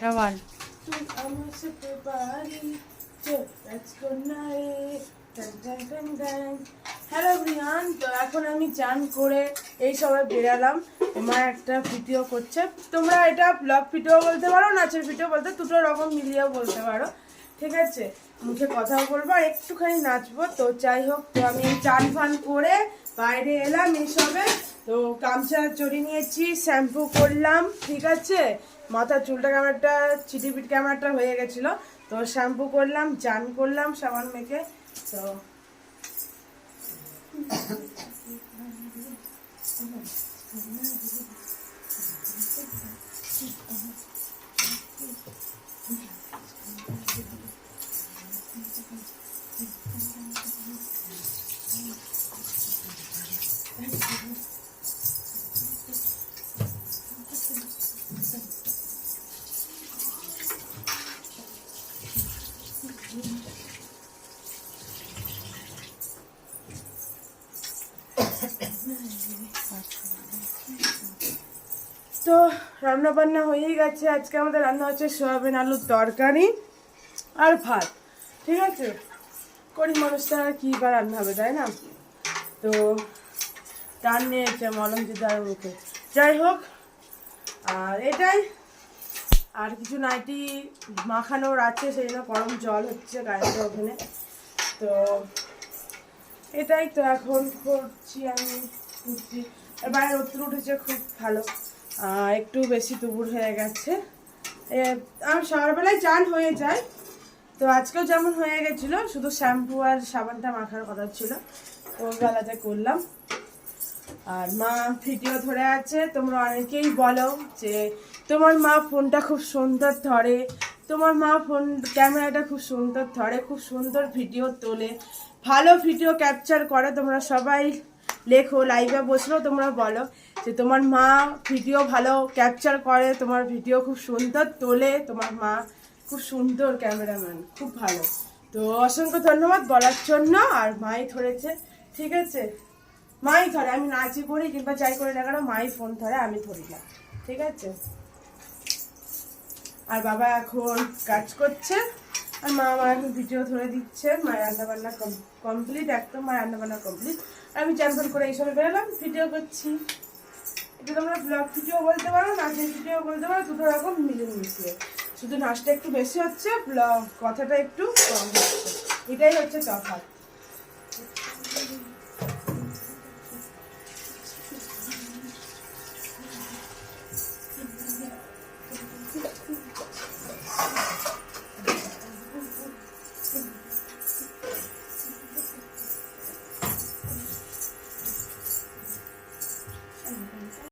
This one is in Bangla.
রাওয়াল তুই আমার সাথে পারি হ্যালো ব্রিয়ান। তো এখন আমি চান করে এই সবাই বেরালাম। মা একটা ভিডিও করছে, তোমরা এটা ব্লগ ভিডিও বলতে পারো, নাচের ভিডিও বলতে, দুটো রকম মিলিয়েও বলতে পারো, ঠিক আছে। মুখে কথাও বলবো আর একটুখানি নাচবো। তো যাই হোক, তো আমি চান ফান করে বাইরে এলাম এইসবে। তো গামছা চড়ি নিয়েছি, শ্যাম্পু করলাম, ঠিক আছে। মাথার চুলটা কেমন একটা চিটিপিট কেমন একটা হয়ে গেছিলো, তো শ্যাম্পু করলাম, চান করলাম সাবান মেখে। তো তো রান্না বান্না হয়েই গেছে। আজকে আমাদের রান্না হচ্ছে সয়াবিন আলুর তরকারি আর ভাত, ঠিক আছে। গরিব মানুষটা আর কি বা রান্না হবে, তাই না। তো টান নিয়েছে মলম দিদার মুখে। যাই হোক, আর এটাই, আর কিছু নাইটি মাখানোর আছে, সেই জন্য গরম জল হচ্ছে কারেন্টের ওখানে। তো এটাই তো এখন করছি আমি, উঠছি। আর বাইরে রোদ্দুর উঠেছে খুব ভালো, একটু বেশি দুপুর হয়ে গেছে। আমার সকালবেলায় চান হয়ে যায়, তো আজকেও যেমন হয়ে গেছিলো, শুধু শ্যাম্পু আর সাবানটা মাখার কথা ছিল, তো বেলাতে করলাম। আর মা ভিডিও ধরে আছে। তোমরা অনেকেই বলো যে তোমার মা ফোনটা খুব সুন্দর ধরে, তোমার মা ফোন ক্যামেরাটা খুব সুন্দর ধরে, খুব সুন্দর ভিডিও তোলে, ভালো ভিডিও ক্যাপচার করে। তোমরা সবাই লেখো, লাইভে বসলেও তোমরা বলো যে তোমার মা ভিডিও ভালো ক্যাপচার করে, তোমার ভিডিও খুব সুন্দর তোলে, তোমার মা খুব সুন্দর ক্যামেরাম্যান, খুব ভালো। তো অসংখ্য ধন্যবাদ বলার জন্য। আর মাই ধরেছে, ঠিক আছে, মাই ধরে, আমি নাচি করি কিংবা যাই করি না কেন, মাই ফোন ধরে, আমি ধরি না, ঠিক আছে। আর বাবা এখন কাজ করছে, আর মা আমার এখন ভিডিও ধরে দিচ্ছে। মায়ের রান্নাবান্না কমপ্লিট, একদম মায়ের রান্নাবান্না কমপ্লিট। আমি চ্যাম্পল করে এইসবে বেরোলাম, ভিডিও করছি। এটা তোমরা ব্লগ ভিডিও বলতে পারো, নাচের ভিডিও বলতে পারো, দুটো রকম মিলিয়ে মিশিয়ে। শুধু নাচটা একটু বেশি হচ্ছে, ব্লগ কথাটা একটু কম হচ্ছে, এটাই হচ্ছে তফাৎ।